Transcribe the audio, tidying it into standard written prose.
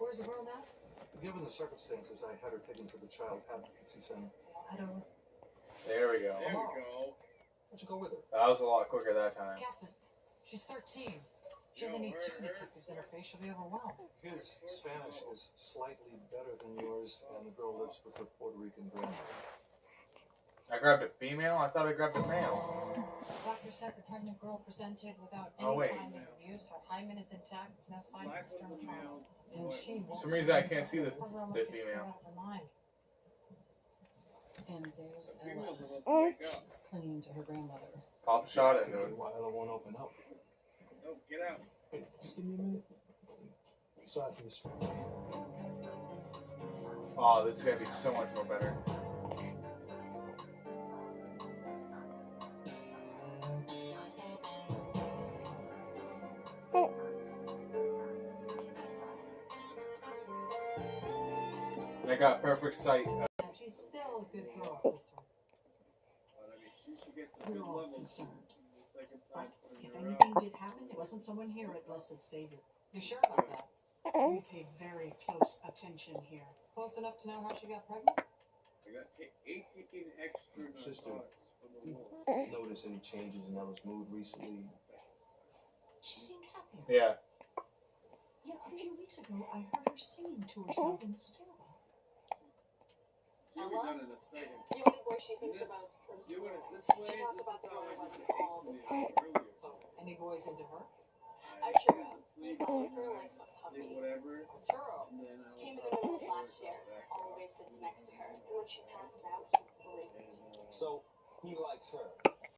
where's the girl now? Given the circumstances, I had her taken to the Child Advocacy Center. I don't... There we go. There we go. Why'd you go with her? That was a lot quicker that time. Captain, she's 13. She doesn't need two detectives in her face. She'll be overwhelmed. His Spanish is slightly better than yours, and the girl lives with her Puerto Rican grandmother. I grabbed a female? I thought I grabbed a male. The doctor said the pregnant girl presented without any signs of abuse. Her hymen is intact with no signs of external trauma. And she For some reason I can't see the female. And there's Ella. She's clinging to her grandmother. Pop a shot into it. Why Ella won't open up? Oh, get out. Hey, just give me a minute. Aside from this. Oh, this is gonna be so much more better. I got perfect sight. She's still a good girl, sister. We're all concerned. But if anything did happen, it wasn't someone here at Blessed Savior. You sure about that? We pay very close attention here. Close enough to know how she got pregnant? I got 18 extra Sister, thoughts. notice any changes in Ella's mood recently? She seemed happier. Yeah. Yeah, a few weeks ago, I heard her singing to herself in the stairwell. She'll be done in a second. The only boy she thinks about is Prince. Doing it this way, She talks this about is the how little I ones did it all the time. earlier. So, any boys into her? Arturo, he follows her like a Did puppy. whatever, Arturo. and then I Came in was the middle of last year, always sits next to her. And when she passes out, he breaks. So, he likes her.